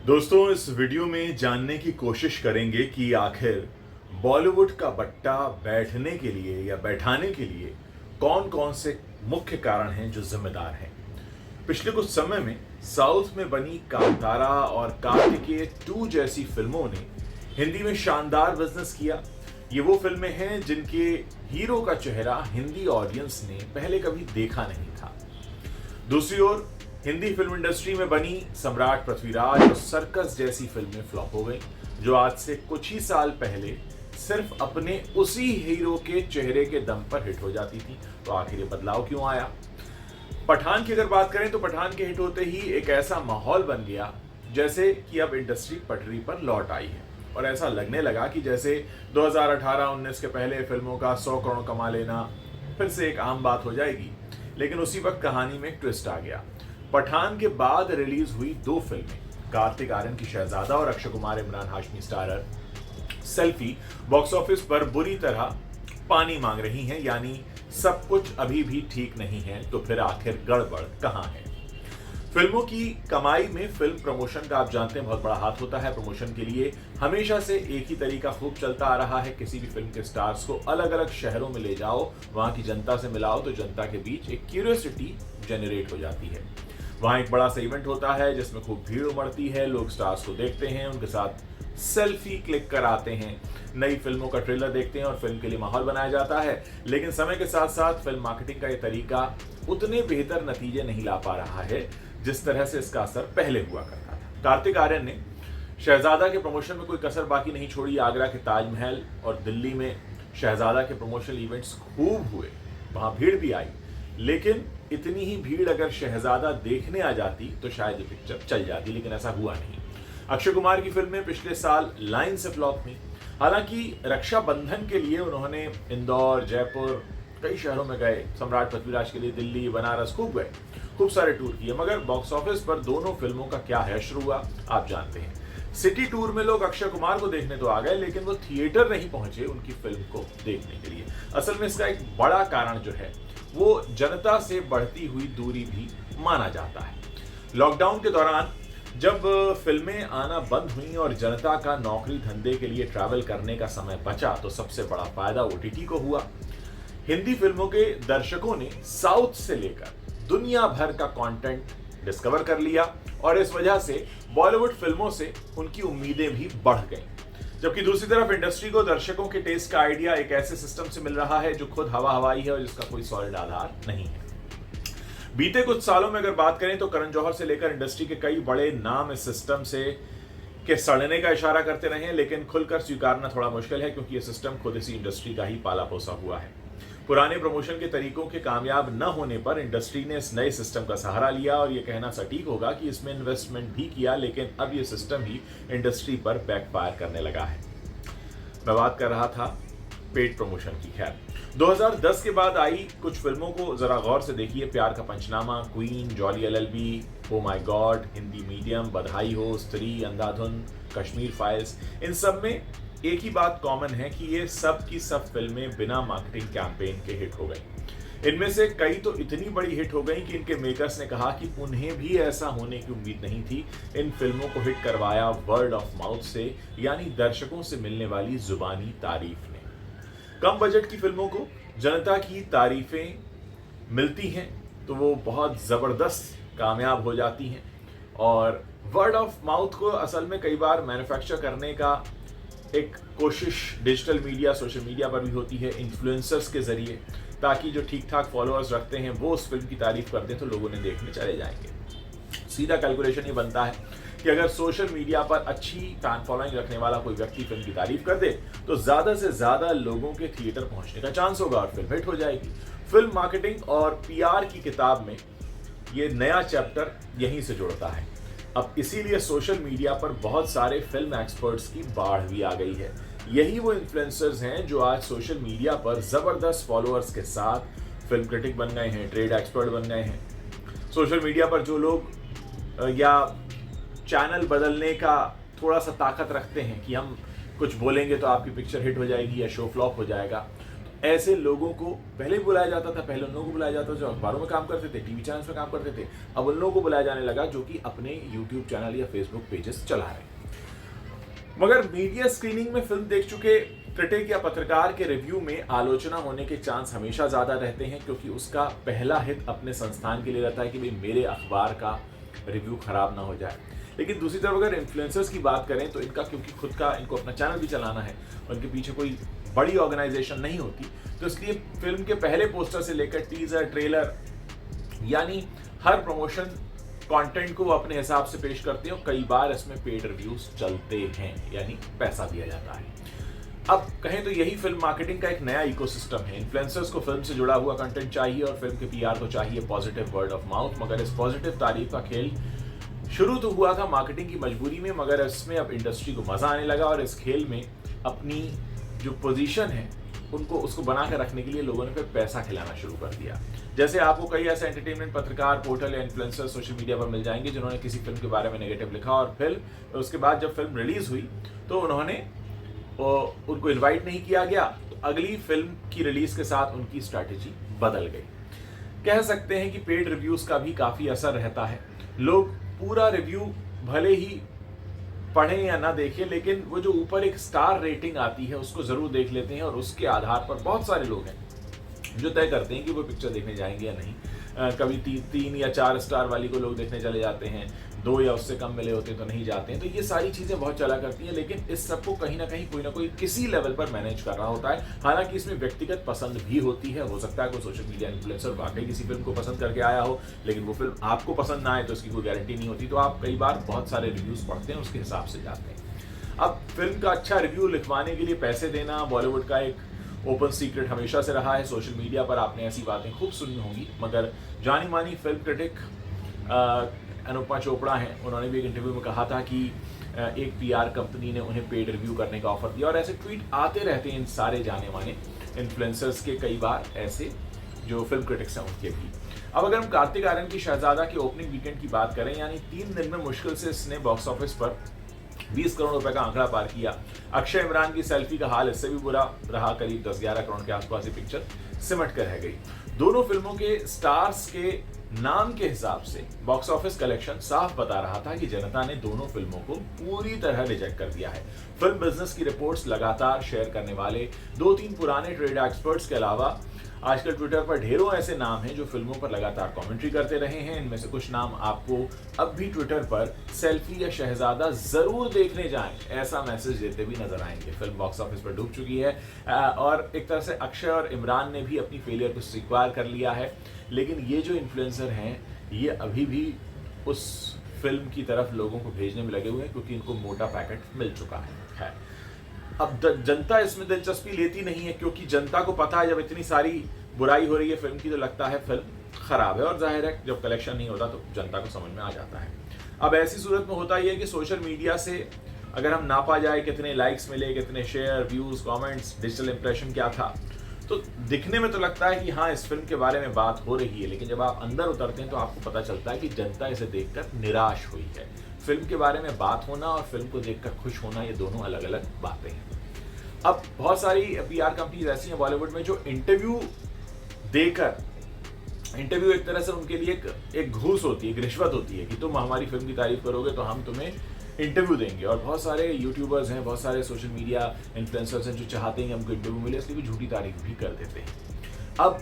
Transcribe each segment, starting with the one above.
दोस्तों, इस वीडियो में जानने की कोशिश करेंगे कि आखिर बॉलीवुड का बट्टा बैठने के लिए या बैठाने के लिए कौन कौन से मुख्य कारण हैं जो जिम्मेदार हैं। पिछले कुछ समय में साउथ में बनी कांतारा और कार्तिकेय 2 जैसी फिल्मों ने हिंदी में शानदार बिजनेस किया। ये वो फिल्में हैं जिनके हीरो का चेहरा हिंदी ऑडियंस ने पहले कभी देखा नहीं था। दूसरी ओर हिंदी फिल्म इंडस्ट्री में बनी सम्राट पृथ्वीराज और सर्कस जैसी फिल्में फ्लॉप हो गई, जो आज से कुछ ही साल पहले सिर्फ अपने उसी हीरो के चेहरे के दम पर हिट हो जाती थी। तो आखिर ये बदलाव क्यों आया? पठान की अगर बात करें तो पठान के हिट होते ही एक ऐसा माहौल बन गया जैसे कि अब इंडस्ट्री पटरी पर लौट आई है, और ऐसा लगने लगा कि जैसे 2018-19 के पहले फिल्मों का 100 करोड़ कमा लेना फिर से एक आम बात हो जाएगी। लेकिन उसी वक्त कहानी में एक ट्विस्ट आ गया। पठान के बाद रिलीज हुई 2 फिल्में, कार्तिक आर्यन की शहजादा और Akshay Kumar Imran Hashmi starrer selfie, box office पर बुरी तरह पानी मांग रही हैं। यानी सब कुछ अभी भी ठीक नहीं है, तो फिर आखिर गड़बड़ कहां है? फिल्मों की कमाई में फिल्म प्रमोशन का आप जानते हैं बहुत बड़ा हाथ होता है। प्रमोशन के लिए हमेशा से एक ही तरीका खूब चलता आ रहा है, किसी भी फिल्म के स्टार्स को अलग अलग शहरों में ले जाओ, वहां की जनता से मिलाओ, तो जनता के बीच एक क्यूरियोसिटी जनरेट हो जाती है। वहां एक बड़ा सा इवेंट होता है जिसमें खूब भीड़ उमड़ती है, लोग स्टार्स को देखते हैं, उनके साथ सेल्फी क्लिक कराते हैं, नई फिल्मों का ट्रेलर देखते हैं और फिल्म के लिए माहौल बनाया जाता है। लेकिन समय के साथ साथ फिल्म मार्केटिंग का ये तरीका उतने बेहतर नतीजे नहीं ला पा रहा है जिस तरह से इसका असर पहले हुआ करता था। कार्तिक आर्यन ने शहजादा के प्रमोशन में कोई कसर बाकी नहीं छोड़ी। आगरा के ताजमहल और दिल्ली में शहजादा के प्रमोशनल इवेंट्स खूब हुए, वहां भीड़ भी आई। लेकिन इतनी ही भीड़ अगर शहजादा देखने आ जाती तो शायद ये पिक्चर चल जाती, लेकिन ऐसा हुआ नहीं। अक्षय कुमार की फिल्में पिछले साल लाइन से फ्लॉप हुई। हालांकि रक्षाबंधन के लिए उन्होंने इंदौर, जयपुर, कई शहरों में गए, सम्राट पृथ्वीराज के लिए दिल्ली, बनारस खूब गए, खूब सारे टूर किए। मगर बॉक्स ऑफिस पर दोनों फिल्मों का क्या हश्र हुआ आप जानते हैं। सिटी टूर में लोग अक्षय कुमार को देखने तो आ गए, लेकिन वो थिएटर नहीं पहुंचे उनकी फिल्म को देखने के लिए। असल में इसका एक बड़ा कारण जो है वो जनता से बढ़ती हुई दूरी भी माना जाता है। लॉकडाउन के दौरान जब फिल्में आना बंद हुई और जनता का नौकरी धंधे के लिए ट्रैवल करने का समय बचा, तो सबसे बड़ा फायदा ओटीटी को हुआ। हिंदी फिल्मों के दर्शकों ने साउथ से लेकर दुनिया भर का कंटेंट डिस्कवर कर लिया और इस वजह से बॉलीवुड फिल्मों से उनकी उम्मीदें भी बढ़ गईं। जबकि दूसरी तरफ इंडस्ट्री को दर्शकों के टेस्ट का आइडिया एक ऐसे सिस्टम से मिल रहा है जो खुद हवा हवाई है और जिसका कोई सॉलिड आधार नहीं है। बीते कुछ सालों में अगर बात करें तो करण जौहर से लेकर इंडस्ट्री के कई बड़े नाम इस सिस्टम से के सड़ने का इशारा करते रहे, लेकिन खुलकर स्वीकारना थोड़ा मुश्किल है क्योंकि यह सिस्टम खुद इसी इंडस्ट्री का ही पाला पोसा हुआ है। पुराने प्रमोशन के तरीकों के कामयाब न होने पर इंडस्ट्री ने इस नए सिस्टम का सहारा लिया और यह कहना सटीक होगा कि इसमें इन्वेस्टमेंट भी किया, लेकिन अब यह सिस्टम ही इंडस्ट्री पर बैकफायर करने लगा है। मैं बात कर रहा था पेड प्रमोशन की। खैर, 2010 के बाद आई कुछ फिल्मों को जरा गौर से देखिए। Pyaar Ka Panchnama, Queen, Jolly LLB, Oh My God, Hindi Medium, Badhaai Ho, स्त्री, अंधाधुन, कश्मीर फाइल्स, इन सब में एक ही बात कॉमन है कि ये सब की सब फिल्में बिना मार्केटिंग कैंपेन के हिट हो गई। इनमें से कई तो इतनी बड़ी हिट हो गई कि इनके मेकर्स ने कहा कि उन्हें भी ऐसा होने की उम्मीद नहीं थी। इन फिल्मों को हिट करवाया वर्ड ऑफ माउथ से, यानी दर्शकों से मिलने वाली जुबानी तारीफ ने। कम बजट की फिल्मों को जनता की तारीफें मिलती हैं तो वो बहुत जबरदस्त कामयाब हो जाती हैं, और वर्ड ऑफ माउथ को असल में कई बार मैन्युफैक्चर करने का एक कोशिश डिजिटल मीडिया, सोशल मीडिया पर भी होती है, इन्फ्लुएंसर्स के जरिए, ताकि जो ठीक ठाक फॉलोअर्स रखते हैं वो उस फिल्म की तारीफ कर दें तो लोगों ने देखने चले जाएंगे। सीधा कैलकुलेशन ये बनता है कि अगर सोशल मीडिया पर अच्छी फैन फॉलोइंग रखने वाला कोई व्यक्ति फिल्म की तारीफ कर दे तो ज्यादा से ज्यादा लोगों के थिएटर पहुंचने का चांस होगा और फिल्म हिट हो जाएगी। फिल्म मार्केटिंग और पीआर की किताब में ये नया चैप्टर यहीं से जुड़ता है। अब इसीलिए सोशल मीडिया पर बहुत सारे फिल्म एक्सपर्ट्स की बाढ़ भी आ गई है। यही वो इन्फ्लुएंसर्स हैं जो आज सोशल मीडिया पर जबरदस्त फॉलोअर्स के साथ फिल्म क्रिटिक बन गए हैं, ट्रेड एक्सपर्ट बन गए हैं। सोशल मीडिया पर जो लोग या चैनल बदलने का थोड़ा सा ताकत रखते हैं कि हम कुछ बोलेंगे तो आपकी पिक्चर हिट हो जाएगी या शो फ्लॉप हो जाएगा, ऐसे लोगों को पहले भी बुलाया जाता था, पहले उन लोगों को बुलाया जाता था जो अखबारों में काम करते थे, टीवी चैनल्स में काम करते थे। अब उन लोगों को बुलाया जाने लगा जो कि अपने यूट्यूब चैनल या फेसबुक पेजेस चला रहे हैं। मगर मीडिया स्क्रीनिंग में फिल्म देख चुके क्रिटिक या पत्रकार के रिव्यू में आलोचना होने के चांस हमेशा ज्यादा रहते हैं, क्योंकि उसका पहला हित अपने संस्थान के लिए रहता है कि भाई मेरे अखबार का रिव्यू खराब ना हो जाए। लेकिन दूसरी तरफ अगर इन्फ्लुएंसर्स की बात करें तो इनका क्योंकि खुद का इनको अपना चैनल भी चलाना है, उनके पीछे कोई बड़ी ऑर्गेनाइजेशन नहीं होती, तो इसलिए फिल्म के पहले पोस्टर से लेकर टीजर, ट्रेलर, यानी हर प्रमोशन कंटेंट को वो अपने हिसाब से पेश करते हैं और कई बार इसमें पेड रिव्यूज चलते हैं, यानी पैसा दिया जाता है। अब कहें तो यही फिल्म मार्केटिंग का एक नया इकोसिस्टम है। इन्फ्लुएंसर्स को फिल्म से जुड़ा हुआ कंटेंट चाहिए और फिल्म के पीआर को चाहिए पॉजिटिव वर्ड ऑफ माउथ। मगर इस पॉजिटिव तारीफ का खेल शुरू तो हुआ था मार्केटिंग की मजबूरी में, मगर इसमें अब इंडस्ट्री को मजा आने लगा और इस खेल में अपनी जो पोजीशन है उनको उसको बना कर रखने के लिए लोगों ने फिर पैसा खिलाना शुरू कर दिया। जैसे आपको कई ऐसे एंटरटेनमेंट पत्रकार, पोर्टल या इन्फ्लुएंसर सोशल मीडिया पर मिल जाएंगे जिन्होंने किसी फिल्म के बारे में नेगेटिव लिखा और फिर उसके बाद जब फिल्म रिलीज हुई तो उनको इनवाइट नहीं किया गया, तो अगली फिल्म की रिलीज के साथ उनकी स्ट्रैटेजी बदल गई। कह सकते हैं कि पेड रिव्यूज का भी काफी असर रहता है। लोग पूरा रिव्यू भले ही पढ़ें या ना देखें, लेकिन वो जो ऊपर एक स्टार रेटिंग आती है उसको जरूर देख लेते हैं और उसके आधार पर बहुत सारे लोग हैं जो तय करते हैं कि वो पिक्चर देखने जाएंगे या नहीं। कभी 3 या 4 स्टार वाली को लोग देखने चले जाते हैं, 2 या उससे कम मिले होते तो नहीं जाते हैं। तो ये सारी चीजें बहुत चला करती हैं, लेकिन इस सबको कहीं ना कहीं कोई ना कोई किसी लेवल पर मैनेज कर रहा होता है। हालांकि इसमें व्यक्तिगत पसंद भी होती है। हो सकता है कोई सोशल मीडिया इन्फ्लुएंसर वाकई किसी फिल्म को पसंद करके आया हो, लेकिन वो फिल्म आपको पसंद ना आए तो उसकी कोई गारंटी नहीं होती। तो आप कई बार बहुत सारे रिव्यूज पढ़ते हैं, उसके हिसाब से जाते हैं। अब फिल्म का अच्छा रिव्यू लिखवाने के लिए पैसे देना बॉलीवुड का एक ओपन सीक्रेट हमेशा से रहा है। सोशल मीडिया पर आपने ऐसी बातें खूब सुनी होंगी, मगर जानी मानी फिल्म क्रिटिक अनुपमा चोपड़ा हैं, उन्होंने भी एक इंटरव्यू में कहा था कि एक पीआर कंपनी ने उन्हें पेड रिव्यू करने का ऑफर दिया। और ऐसे ट्वीट आते रहते हैं इन सारे जाने माने इन्फ्लुएंसर्स के, कई बार ऐसे जो फिल्म क्रिटिक्स हैं उनके भी। अब अगर हम कार्तिक आर्यन की शहजादा के ओपनिंग वीकेंड की बात करें, यानी 3 दिन में मुश्किल से इसने बॉक्स ऑफिस पर 20 करोड़ रुपए का आंकड़ा पार किया। अक्षय इमरान की सेल्फी का हाल इससे भी बुरा रहा, करीब 10-11 करोड़ के आसपास ये पिक्चर सिमट कर रह गई। दोनों फिल्मों के स्टार्स के नाम के हिसाब से बॉक्स ऑफिस कलेक्शन साफ बता रहा था कि जनता ने दोनों फिल्मों को पूरी तरह रिजेक्ट कर दिया है। फिल्म बिजनेस की रिपोर्ट्स लगातार शेयर करने वाले 2-3 पुराने ट्रेड एक्सपर्ट्स के अलावा आजकल ट्विटर पर ढेरों ऐसे नाम हैं जो फिल्मों पर लगातार कमेंट्री करते रहे हैं। इनमें से कुछ नाम आपको अब भी ट्विटर पर सेल्फी या शहजादा जरूर देखने जाएं ऐसा मैसेज देते भी नजर आएंगे। फिल्म बॉक्स ऑफिस पर डूब चुकी है और एक तरह से अक्षय और इमरान ने भी अपनी फेलियर को स्वीकार कर लिया है। लेकिन ये जो इन्फ्लुएंसर हैं ये अभी भी उस फिल्म की तरफ लोगों को भेजने में लगे हुए हैं, क्योंकि इनको मोटा पैकेट मिल चुका है। अब जनता इसमें दिलचस्पी लेती नहीं है, क्योंकि जनता को पता है जब इतनी सारी बुराई हो रही है फिल्म की तो लगता है फिल्म खराब है, और जाहिर है जब कलेक्शन नहीं होता तो जनता को समझ में आ जाता है। अब ऐसी सूरत में होता यह है कि सोशल मीडिया से अगर हम नापा जाए कितने लाइक्स मिले, कितने share, views, comments, digital impression क्या था, तो दिखने में तो लगता है कि हाँ इस फिल्म के बारे में बात हो रही है, लेकिन जब आप अंदर उतरते हैं तो आपको पता चलता है कि जनता इसे देखकर निराश हुई है। फिल्म के बारे में बात होना और फिल्म को देखकर खुश होना ये दोनों अलग अलग बातें हैं। अब बहुत सारी पीआर कंपनीज ऐसी हैं बॉलीवुड में जो इंटरव्यू देकर, इंटरव्यू एक तरह से उनके लिए एक घूस होती है, एक रिश्वत होती है कि तुम हमारी फिल्म की तारीफ करोगे तो हम तुम्हें इंटरव्यू देंगे। और बहुत सारे यूट्यूबर्स हैं, बहुत सारे सोशल मीडिया इन्फ्लुएंसर्स हैं जो चाहते हैं कि हमको इंटरव्यू मिले, इसलिए भी झूठी तारीफ भी कर देते हैं। अब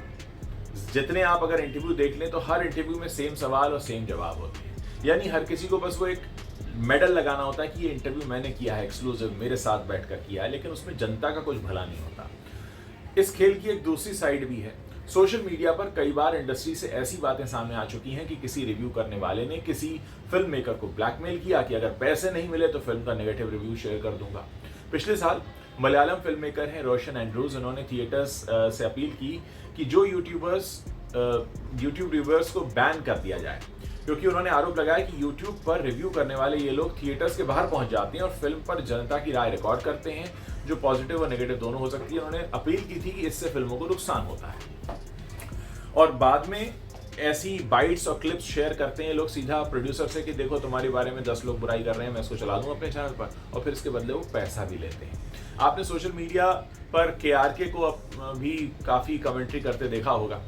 जितने आप अगर इंटरव्यू देख लें तो हर इंटरव्यू में सेम सवाल और सेम जवाब होते हैं, यानी हर किसी को बस वो एक मेडल लगाना होता है कि ये इंटरव्यू मैंने किया है, एक्सक्लूसिव मेरे साथ बैठकर किया है, लेकिन उसमें जनता का कुछ भला नहीं होता। इस खेल की एक दूसरी साइड भी है। सोशल मीडिया पर कई बार इंडस्ट्री से ऐसी बातें सामने आ चुकी हैं कि किसी रिव्यू करने वाले ने किसी फिल्म मेकर को ब्लैकमेल किया कि अगर पैसे नहीं मिले तो फिल्म का नेगेटिव रिव्यू शेयर कर दूंगा। पिछले साल मलयालम फिल्म मेकर हैं रोशन एंड्रूज, उन्होंने थिएटर्स से अपील की कि जो यूट्यूब रिव्यूअर्स को बैन कर दिया जाए, क्योंकि उन्होंने आरोप लगाया कि यूट्यूब पर रिव्यू करने वाले ये लोग थिएटर्स के बाहर पहुंच जाते हैं और फिल्म पर जनता की राय रिकॉर्ड करते हैं, जो पॉजिटिव और नेगेटिव दोनों हो सकती है। उन्होंने अपील की थी कि इससे फिल्मों को नुकसान होता है। और बाद में ऐसी बाइट्स और क्लिप्स शेयर करते हैं लोग सीधा प्रोड्यूसर से कि देखो तुम्हारे बारे में 10 लोग बुराई कर रहे हैं, मैं इसको चला दूं अपने चैनल पर, और फिर इसके बदले वो पैसा भी लेते हैं। आपने सोशल मीडिया पर KRK को भी काफ़ी कमेंट्री करते देखा होगा।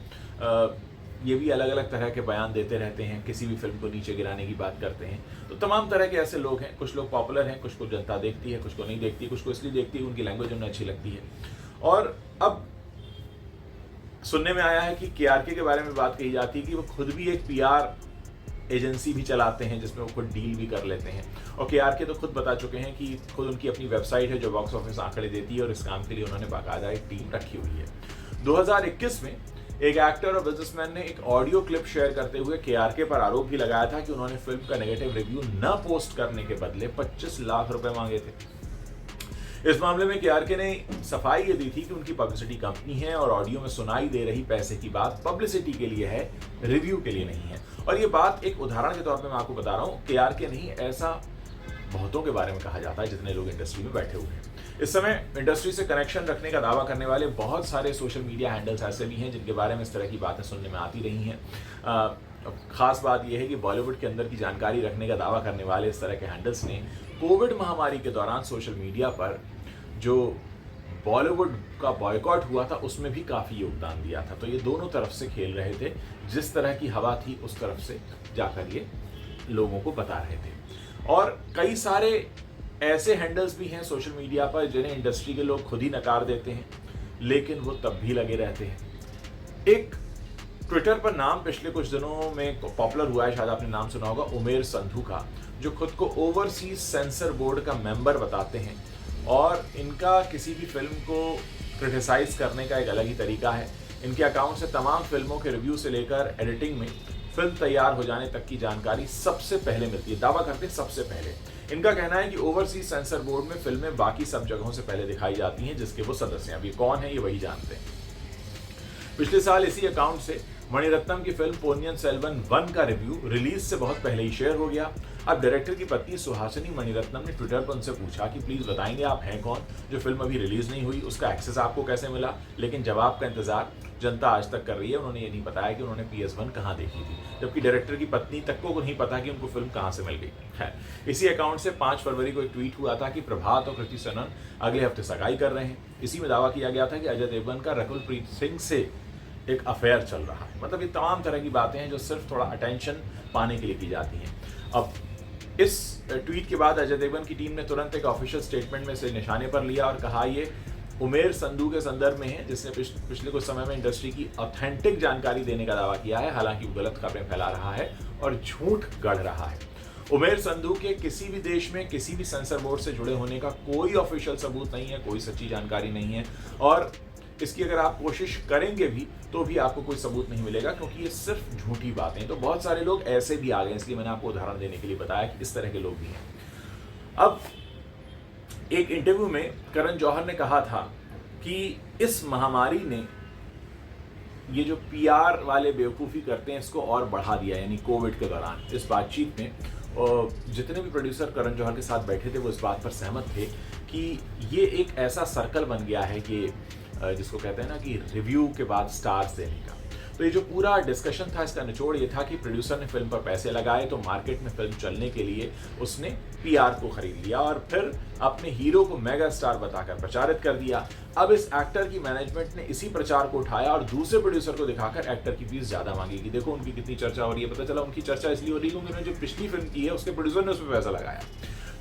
ये भी अलग अलग तरह के बयान देते रहते हैं, किसी भी फिल्म को नीचे गिराने की बात करते हैं। तो तमाम तरह के ऐसे लोग हैं, कुछ लोग पॉपुलर हैं, कुछ को जनता देखती है, कुछ को नहीं देखती, कुछ को इसलिए देखती है उनकी लैंग्वेज उन्हें अच्छी लगती है। और अब सुनने में आया है कि KRK के बारे में बात कही जाती है कि वो खुद भी एक PR एजेंसी भी चलाते हैं जिसमें वो खुद डील भी कर लेते हैं। और KRK तो खुद बता चुके हैं कि खुद उनकी अपनी वेबसाइट है जो बॉक्स ऑफिस आंकड़े देती है, और इस काम के लिए उन्होंने बाकायदा एक टीम रखी हुई है। 2021 में एक एक्टर और बिजनेसमैन ने एक ऑडियो क्लिप शेयर करते हुए KRK पर आरोप भी लगाया था कि उन्होंने फिल्म का नेगेटिव रिव्यू न पोस्ट करने के बदले 25 लाख रुपए मांगे थे। इस मामले में KRK ने सफाई ये दी थी कि उनकी पब्लिसिटी कंपनी है और ऑडियो में सुनाई दे रही पैसे की बात पब्लिसिटी के लिए है, रिव्यू के लिए नहीं है। और ये बात एक उदाहरण के तौर पे मैं आपको बता रहा हूँ, KRK नहीं, ऐसा बहुतों के बारे में कहा जाता है जितने लोग इंडस्ट्री में बैठे हुए हैं। इस समय इंडस्ट्री से कनेक्शन रखने का दावा करने वाले बहुत सारे सोशल मीडिया हैंडल्स ऐसे भी हैं जिनके बारे में इस तरह की बातें सुनने में आती रही हैं। खास बात यह है कि बॉलीवुड के अंदर की जानकारी रखने का दावा करने वाले इस तरह के हैंडल्स ने कोविड महामारी के दौरान सोशल मीडिया पर जो बॉलीवुड का बॉयकॉट हुआ था उसमें भी काफ़ी योगदान दिया था। तो ये दोनों तरफ से खेल रहे थे, जिस तरह की हवा थी उस तरफ से जाकर ये लोगों को बता रहे थे। और कई सारे ऐसे हैंडल्स भी हैं सोशल मीडिया पर जिन्हें इंडस्ट्री के लोग खुद ही नकार देते हैं, लेकिन वो तब भी लगे रहते हैं। एक ट्विटर पर नाम पिछले कुछ दिनों में पॉपुलर हुआ है, शायद आपने नाम सुना होगा, उमेर संधू का, जो खुद को ओवरसीज सेंसर बोर्ड का मेंबर बताते हैं। और इनका किसी भी फिल्म को क्रिटिसाइज करने का एक अलग ही तरीका है। इनके अकाउंट से तमाम फिल्मों के रिव्यू से लेकर एडिटिंग में फिल्म तैयार हो जाने तक की जानकारी सबसे पहले मिलती है, दावा करते हैं सबसे पहले। इनका कहना है कि ओवरसीज सेंसर बोर्ड में फिल्में बाकी सब जगहों से पहले दिखाई जाती हैं जिसके वो सदस्य हैं। अब ये कौन है ये वही जानते हैं। पिछले साल इसी अकाउंट से मणिरत्नम की फिल्म पोन्नियन सेल्वन 1 का रिव्यू रिलीज से बहुत पहले ही शेयर हो गया। अब डायरेक्टर की पत्नी सुहासिनी मणिरत्नम ने ट्विटर पर उनसे पूछा कि प्लीज बताएंगे आप हैं कौन, जो फिल्म अभी रिलीज नहीं हुई उसका एक्सेस आपको कैसे मिला। लेकिन जवाब का इंतजार जनता आज तक कर रही है। उन्होंने ये नहीं बताया कि उन्होंने PS1 कहाँ देखी थी, जबकि डायरेक्टर की पत्नी तक को नहीं पता कि उनको फिल्म कहाँ से मिल गई है। इसी अकाउंट से 5 फरवरी को एक ट्वीट हुआ था कि प्रभात और कृति सनन अगले हफ्ते सगाई कर रहे हैं। इसी में दावा किया गया था कि अजय देवगन का रकुलप्रीत सिंह से एक अफेयर चल रहा है। मतलब ये तमाम तरह की बातें हैं जो सिर्फ थोड़ा अटेंशन पाने के लिए की जाती हैं। अब इस ट्वीट के बाद अजय देवगन की टीम ने तुरंत एक ऑफिशियल स्टेटमेंट में से निशाने पर लिया और कहा ये उमेर संधू के संदर्भ में है, जिसने पिछले कुछ समय में इंडस्ट्री की ऑथेंटिक जानकारी देने का दावा किया है। हालांकि वो गलत खबरें फैला रहा है और झूठ गढ़ रहा है। उमेर संधू के किसी भी देश में किसी भी सेंसर बोर्ड से जुड़े होने का कोई ऑफिशियल सबूत नहीं है, कोई सच्ची जानकारी नहीं है, और इसकी अगर आप कोशिश करेंगे भी तो भी आपको कोई सबूत नहीं मिलेगा, क्योंकि ये सिर्फ झूठी बातें। तो बहुत सारे लोग ऐसे भी आ गए, इसलिए मैंने आपको उदाहरण देने के लिए बताया कि इस तरह के लोग भी हैं। अब एक इंटरव्यू में करण जौहर ने कहा था कि इस महामारी ने ये जो PR वाले बेवकूफ़ी करते हैं इसको और बढ़ा दिया, यानी कोविड के दौरान। इस बातचीत में जितने भी प्रोड्यूसर करण जौहर के साथ बैठे थे वो इस बात पर सहमत थे कि ये एक ऐसा सर्कल बन गया है कि जिसको कहते हैं ना कि रिव्यू के बाद स्टार्स देने का। तो ये जो पूरा डिस्कशन था इसका निचोड़ ये था कि प्रोड्यूसर ने फिल्म पर पैसे लगाए तो मार्केट में फिल्म चलने के लिए उसने PR को खरीद लिया और फिर अपने हीरो को मेगा स्टार बताकर प्रचारित कर दिया। अब इस एक्टर की मैनेजमेंट ने इसी प्रचार को उठाया और दूसरे प्रोड्यूसर को दिखाकर एक्टर की फीस ज्यादा मांगी कि देखो उनकी कितनी चर्चा हो रही है। पता चला उनकी चर्चा इसलिए हो रही है क्योंकि उन्होंने जो पिछली फिल्म की है उसके प्रोड्यूसर ने उसमें पैसा लगाया।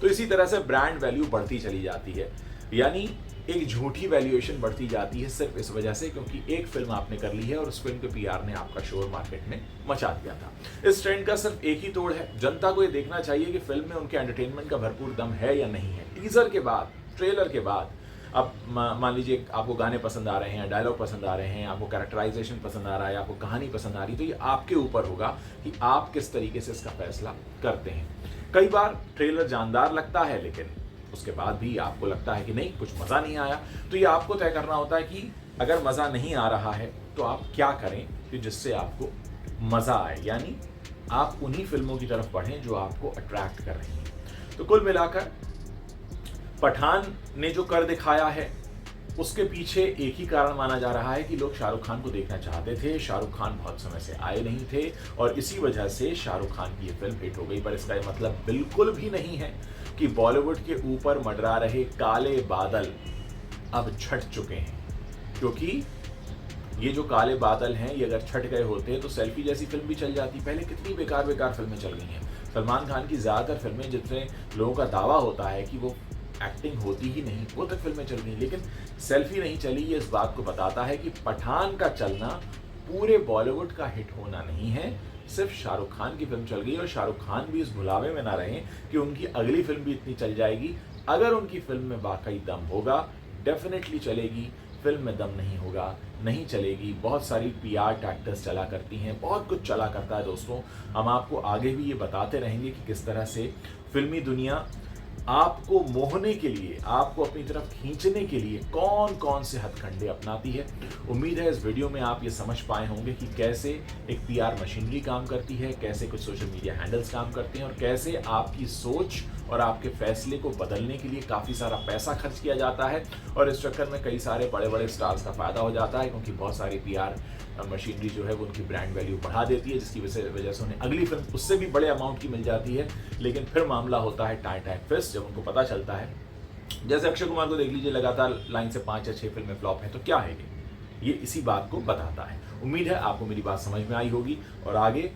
तो इसी तरह से ब्रांड वैल्यू बढ़ती चली जाती है, यानी एक झूठी वैल्यूएशन बढ़ती जाती है सिर्फ इस वजह से क्योंकि एक फिल्म आपने कर ली है और उस फिल्म के PR ने आपका शोर मार्केट में मचा दिया था। इस ट्रेंड का सिर्फ एक ही तोड़ है, जनता को ये देखना चाहिए कि फिल्म में उनके एंटरटेनमेंट का भरपूर दम है या नहीं है। टीजर के बाद, ट्रेलर के बाद, अब मान लीजिए आपको गाने पसंद आ रहे हैं, डायलॉग पसंद आ रहे हैं, आपको कैरेक्टराइजेशन पसंद आ रहा है, आपको कहानी पसंद आ रही है, तो ये आपके ऊपर होगा कि आप किस तरीके से इसका फैसला करते हैं। कई बार ट्रेलर जानदार लगता है लेकिन उसके बाद भी आपको लगता है कि नहीं कुछ मज़ा नहीं आया, तो ये आपको तय करना होता है कि अगर मज़ा नहीं आ रहा है तो आप क्या करें कि जिससे आपको मज़ा आए, यानी आप उन्हीं फिल्मों की तरफ बढ़ें जो आपको अट्रैक्ट कर रही हैं। तो कुल मिलाकर पठान ने जो कर दिखाया है उसके पीछे एक ही कारण माना जा रहा है कि लोग शाहरुख खान को देखना चाहते थे, शाहरुख खान बहुत समय से आए नहीं थे और इसी वजह से शाहरुख खान की ये फिल्म हिट हो गई। पर इसका ये मतलब बिल्कुल भी नहीं है कि बॉलीवुड के ऊपर मंडरा रहे काले बादल अब छट चुके हैं, क्योंकि ये जो काले बादल हैं ये अगर छट गए होते तो सेल्फी जैसी फिल्म भी चल जाती। पहले कितनी बेकार बेकार फिल्में चल गई हैं। सलमान खान की ज़्यादातर फिल्में जिसमें लोगों का दावा होता है कि वो एक्टिंग होती ही नहीं, वो तक फिल्में चल गई, लेकिन सेल्फी नहीं चली। ये इस बात को बताता है कि पठान का चलना पूरे बॉलीवुड का हिट होना नहीं है, सिर्फ शाहरुख खान की फिल्म चल गई और शाहरुख खान भी इस भुलावे में ना रहें कि उनकी अगली फिल्म भी इतनी चल जाएगी। अगर उनकी फिल्म में वाकई दम होगा डेफिनेटली चलेगी, फिल्म में दम नहीं होगा नहीं चलेगी। बहुत सारी पीआर टैक्टिक्स चला करती हैं, बहुत कुछ चला करता है दोस्तों। हम आपको आगे भी ये बताते रहेंगे कि किस तरह से फिल्मी दुनिया आपको मोहने के लिए, आपको अपनी तरफ खींचने के लिए कौन कौन से हथकंडे अपनाती है। उम्मीद है इस वीडियो में आप ये समझ पाए होंगे कि कैसे एक पीआर मशीनरी काम करती है, कैसे कुछ सोशल मीडिया हैंडल्स काम करते हैं और कैसे आपकी सोच और आपके फैसले को बदलने के लिए काफ़ी सारा पैसा खर्च किया जाता है और इस चक्कर में कई सारे बड़े बड़े स्टार्स का फ़ायदा हो जाता है, क्योंकि बहुत सारी पीआर मशीनरी जो है वो उनकी ब्रांड वैल्यू बढ़ा देती है, जिसकी वजह से उन्हें अगली फिल्म उससे भी बड़े अमाउंट की मिल जाती है। लेकिन फिर मामला होता है टाइम फिस्ट, जब उनको पता चलता है, जैसे अक्षय कुमार को देख लीजिए, लगातार लाइन से 5 या 6 फिल्में फ्लॉप हैं, तो क्या है ये इसी बात को बताता है। उम्मीद है आपको मेरी बात समझ में आई होगी और आगे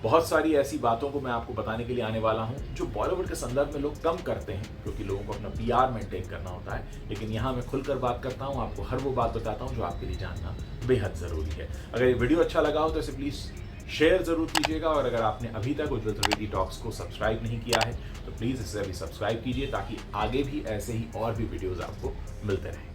बहुत सारी ऐसी बातों को मैं आपको बताने के लिए आने वाला हूं जो बॉलीवुड के संदर्भ में लोग कम करते हैं, क्योंकि लोगों को अपना पीआर मेंटेन करना होता है। लेकिन यहां मैं खुलकर बात करता हूं, आपको हर वो बात बताता हूं जो आपके लिए जानना बेहद ज़रूरी है। अगर ये वीडियो अच्छा लगा हो तो इसे प्लीज़ शेयर ज़रूर कीजिएगा और अगर आपने अभी तक उज्ज्वल त्रिवेदी टॉक्स को सब्सक्राइब नहीं किया है तो प्लीज़ इसे अभी सब्सक्राइब कीजिए, ताकि आगे भी ऐसे ही और भी वीडियोज़ आपको मिलते रहें।